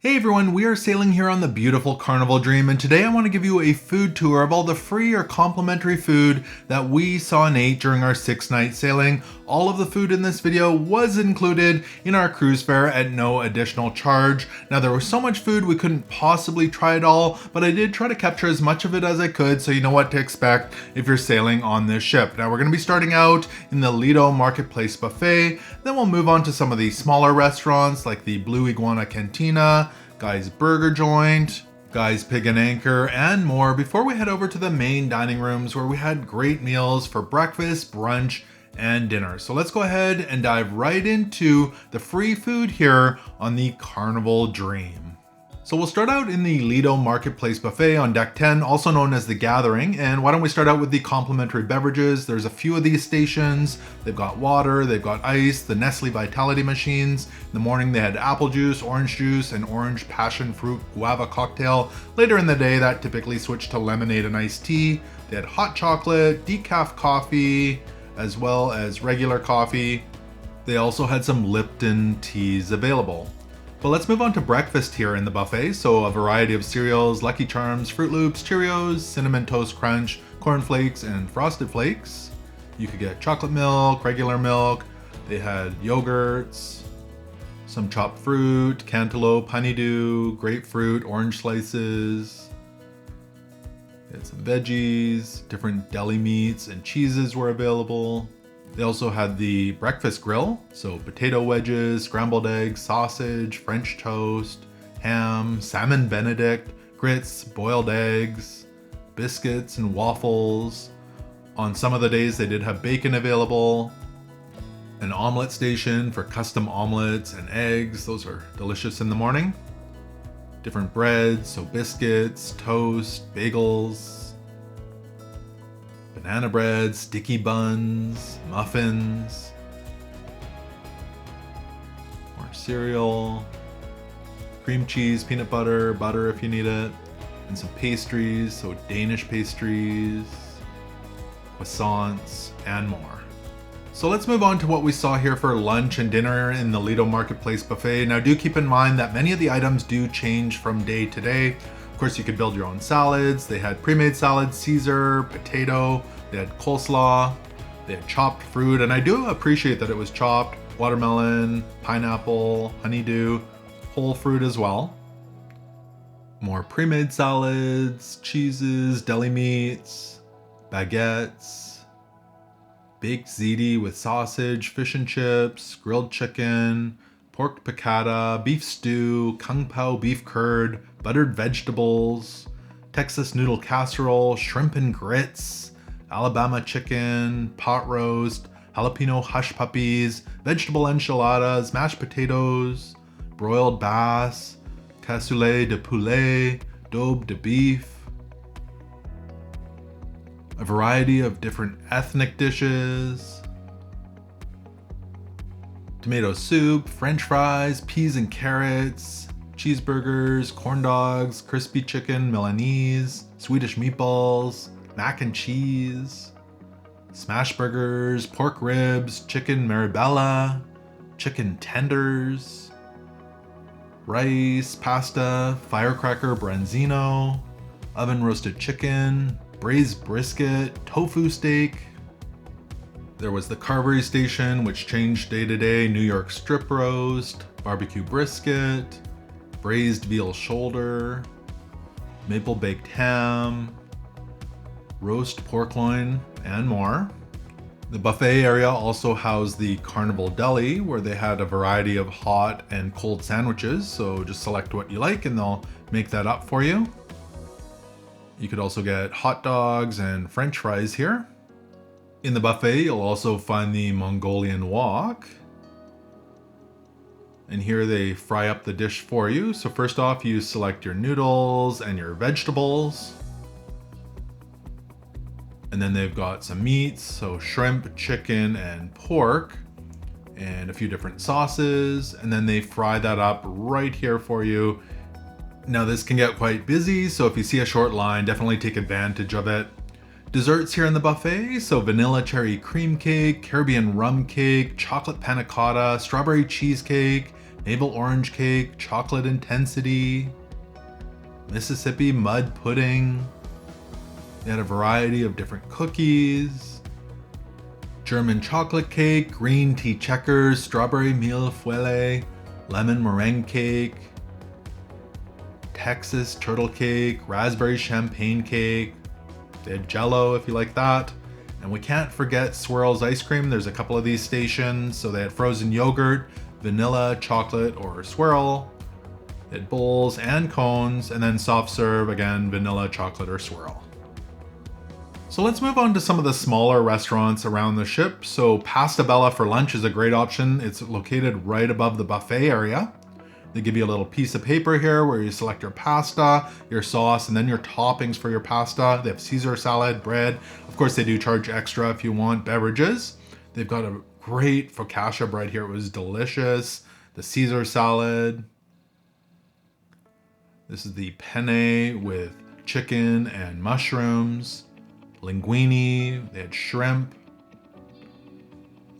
Hey everyone, we are sailing here on the beautiful Carnival Dream, and today I want to give you a food tour of all the free or complimentary food that we saw and ate during our 6-night sailing. All of the food in this video was included in our cruise fare at no additional charge. Now there was so much food we couldn't possibly try it all, but I did try to capture as much of it as I could so you know what to expect if you're sailing on this ship. Now we're going to be starting out in the Lido Marketplace Buffet, then we'll move on to some of the smaller restaurants like the Blue Iguana Cantina, Guy's Burger Joint, Guy's Pig Anchor, and more before we head over to the main dining rooms where we had great meals for breakfast, brunch, and dinner. So let's go ahead and dive right into the free food here on the Carnival Dream. So we'll start out in the Lido Marketplace Buffet on deck 10, also known as the Gathering. And why don't we start out with the complimentary beverages? There's a few of these stations. They've got water, they've got ice, the Nestle Vitality machines. In the morning they had apple juice, orange juice, and orange passion fruit guava cocktail. Later in the day that typically switched to lemonade and iced tea. They had hot chocolate, decaf coffee, as well as regular coffee. They also had some Lipton teas available. But let's move on to breakfast here in the buffet. So a variety of cereals, Lucky Charms, Fruit Loops, Cheerios, Cinnamon Toast Crunch, Corn Flakes, and Frosted Flakes. You could get chocolate milk, regular milk. They had yogurts, some chopped fruit, cantaloupe, honeydew, grapefruit, orange slices. They had some veggies, different deli meats and cheeses were available. They also had the breakfast grill, so potato wedges, scrambled eggs, sausage, French toast, ham, salmon benedict, grits, boiled eggs, biscuits and waffles. On some of the days they did have bacon available, an omelet station for custom omelets and eggs. Those are delicious in the morning. Different breads, so biscuits, toast, bagels, banana bread, sticky buns, muffins, more cereal, cream cheese, peanut butter, butter if you need it, and some pastries, so Danish pastries, croissants, and more. So let's move on to what we saw here for lunch and dinner in the Lido Marketplace Buffet. Now do keep in mind that many of the items do change from day to day. Of course, you could build your own salads. They had pre-made salads, Caesar, potato, they had coleslaw, they had chopped fruit, and I do appreciate that it was chopped, watermelon, pineapple, honeydew, whole fruit as well. More pre-made salads, cheeses, deli meats, baguettes, baked ziti with sausage, fish and chips, grilled chicken, pork piccata, beef stew, kung pao beef curd, buttered vegetables, Texas noodle casserole, shrimp and grits, Alabama chicken, pot roast, jalapeno hush puppies, vegetable enchiladas, mashed potatoes, broiled bass, cassoulet de poulet, daube de beef, a variety of different ethnic dishes, tomato soup, french fries, peas and carrots, cheeseburgers, corn dogs, crispy chicken, Milanese, Swedish meatballs, mac and cheese, smash burgers, pork ribs, chicken marabella, chicken tenders, rice, pasta, firecracker branzino, oven roasted chicken, braised brisket, tofu steak. There was the carvery station, which changed day to day, New York strip roast, barbecue brisket, braised veal shoulder, maple baked ham, roast pork loin, and more. The buffet area also housed the Carnival Deli, where they had a variety of hot and cold sandwiches, so just select what you like and they'll make that up for you. You could also get hot dogs and french fries here. In the buffet, you'll also find the Mongolian Wok. And here they fry up the dish for you. So first off, you select your noodles and your vegetables. And then they've got some meats, so shrimp, chicken, and pork, and a few different sauces. And then they fry that up right here for you. Now this can get quite busy, so if you see a short line, definitely take advantage of it. Desserts here in the buffet, so vanilla cherry cream cake, Caribbean rum cake, chocolate panna cotta, strawberry cheesecake, maple orange cake, chocolate intensity, Mississippi mud pudding. They had a variety of different cookies, German chocolate cake, green tea checkers, strawberry millefeuille, lemon meringue cake, Texas turtle cake, raspberry champagne cake. They had Jello if you like that. And we can't forget Swirl's ice cream. There's a couple of these stations. So they had frozen yogurt, vanilla, chocolate, or swirl. They had bowls and cones, and then soft serve, again, vanilla, chocolate, or swirl. So let's move on to some of the smaller restaurants around the ship. So Pasta Bella for lunch is a great option. It's located right above the buffet area. They give you a little piece of paper here where you select your pasta, your sauce, and then your toppings for your pasta. They have Caesar salad, bread. Of course, they do charge extra if you want beverages. They've got a great focaccia bread here. It was delicious. The Caesar salad. This is the penne with chicken and mushrooms. Linguine. They had shrimp.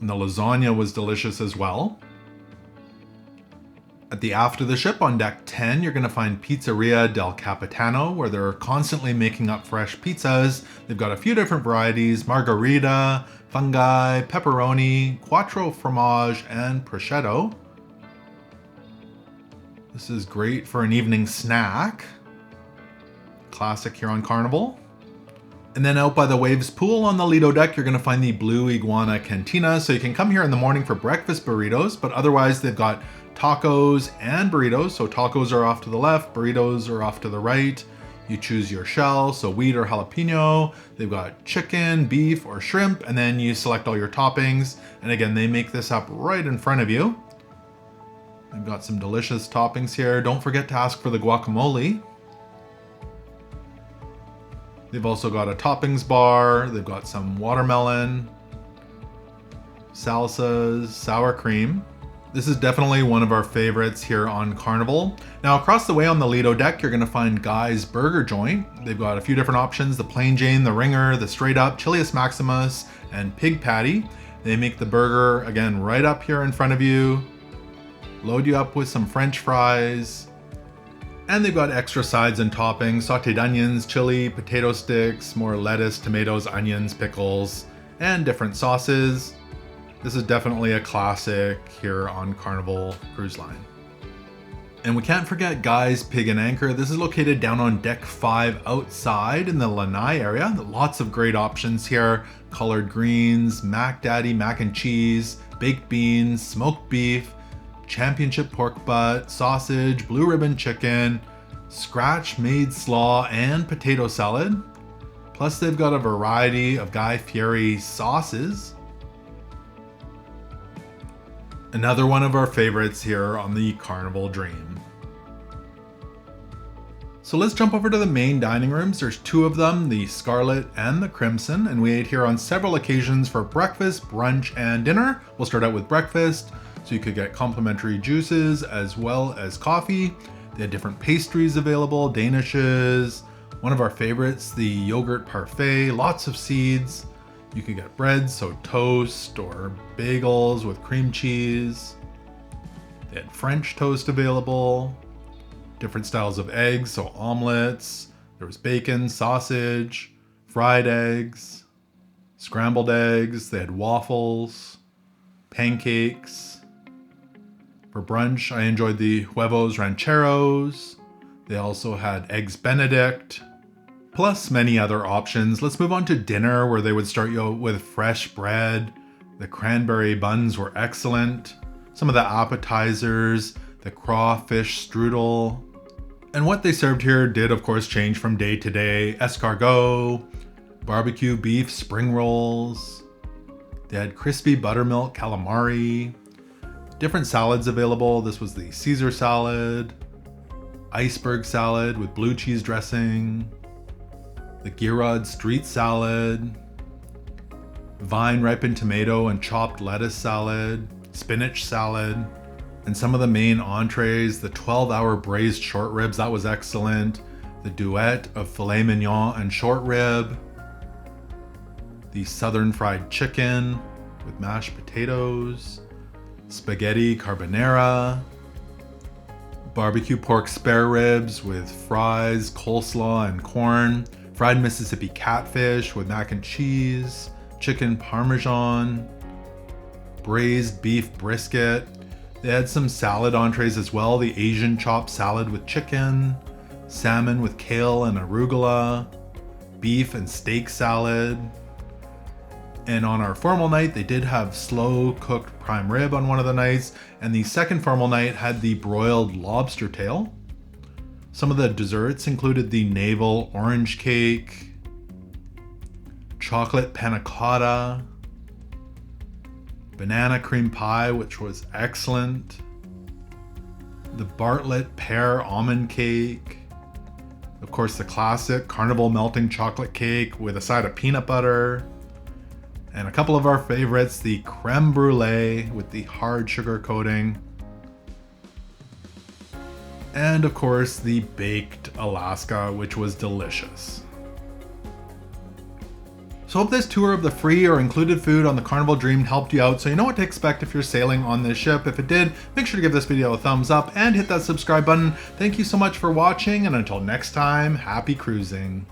And the lasagna was delicious as well. At the After the Ship on deck 10, you're going to find Pizzeria del Capitano, where they're constantly making up fresh pizzas. They've got a few different varieties: margarita, fungi, pepperoni, quattro fromage, and prosciutto. This is great for an evening snack. Classic here on Carnival. And then out by the Waves pool on the Lido deck, you're going to find the Blue Iguana Cantina. So you can come here in the morning for breakfast burritos, but otherwise they've got tacos and burritos. So tacos are off to the left, burritos are off to the right. You choose your shell, so wheat or jalapeno. They've got chicken, beef, or shrimp, and then you select all your toppings. And again, they make this up right in front of you. They've got some delicious toppings here. Don't forget to ask for the guacamole. They've also got a toppings bar. They've got some watermelon, salsas, sour cream. This is definitely one of our favorites here on Carnival. Now across the way on the Lido deck, you're gonna find Guy's Burger Joint. They've got a few different options: the Plain Jane, the Ringer, the Straight Up, Chilius Maximus, and Pig Patty. They make the burger, again, right up here in front of you. Load you up with some French fries. And they've got extra sides and toppings: sauteed onions, chili, potato sticks, more lettuce, tomatoes, onions, pickles, and different sauces. This is definitely a classic here on Carnival Cruise Line. And we can't forget Guy's Pig Anchor. This is located down on deck 5 outside in the lanai area. Lots of great options here: collard greens, mac daddy mac and cheese, baked beans, smoked beef, championship pork butt, sausage, blue ribbon chicken, scratch made slaw, and potato salad. Plus they've got a variety of Guy Fieri sauces. Another one of our favorites here on the Carnival Dream. So let's jump over to the main dining rooms. There's two of them, the Scarlet and the Crimson, and we ate here on several occasions for breakfast, brunch, and dinner. We'll start out with breakfast. So you could get complimentary juices as well as coffee. They had different pastries available, danishes. One of our favorites, the yogurt parfait, lots of seeds. You could get bread, so toast or bagels with cream cheese. They had French toast available, different styles of eggs, so omelets. There was bacon, sausage, fried eggs, scrambled eggs. They had waffles, pancakes. For brunch, I enjoyed the huevos rancheros. They also had eggs Benedict, plus many other options. Let's move on to dinner, where they would start you out with fresh bread. The cranberry buns were excellent. Some of the appetizers, the crawfish strudel. And what they served here did, of course, change from day to day. Escargot, barbecue beef spring rolls. They had crispy buttermilk calamari. Different salads available. This was the Caesar salad, iceberg salad with blue cheese dressing, the Girod street salad, vine ripened tomato and chopped lettuce salad, spinach salad, and some of the main entrees, the 12-hour braised short ribs, that was excellent, the duet of filet mignon and short rib, the southern fried chicken with mashed potatoes, spaghetti carbonara, barbecue pork spare ribs with fries, coleslaw, and corn, fried Mississippi catfish with mac and cheese, chicken parmesan, braised beef brisket. They had some salad entrees as well, the Asian chopped salad with chicken, salmon with kale and arugula, beef and steak salad. And on our formal night, they did have slow cooked prime rib on one of the nights, and the second formal night had the broiled lobster tail. Some of the desserts included the navel orange cake, chocolate panna cotta, banana cream pie, which was excellent, the Bartlett pear almond cake, of course the classic Carnival melting chocolate cake with a side of peanut butter, and a couple of our favorites, the creme brulee with the hard sugar coating, and of course the baked Alaska, which was delicious. So I hope this tour of the free or included food on the Carnival Dream helped you out so you know what to expect if you're sailing on this ship. If it did, make sure to give this video a thumbs up and hit that subscribe button. Thank you so much for watching, and until next time, happy cruising.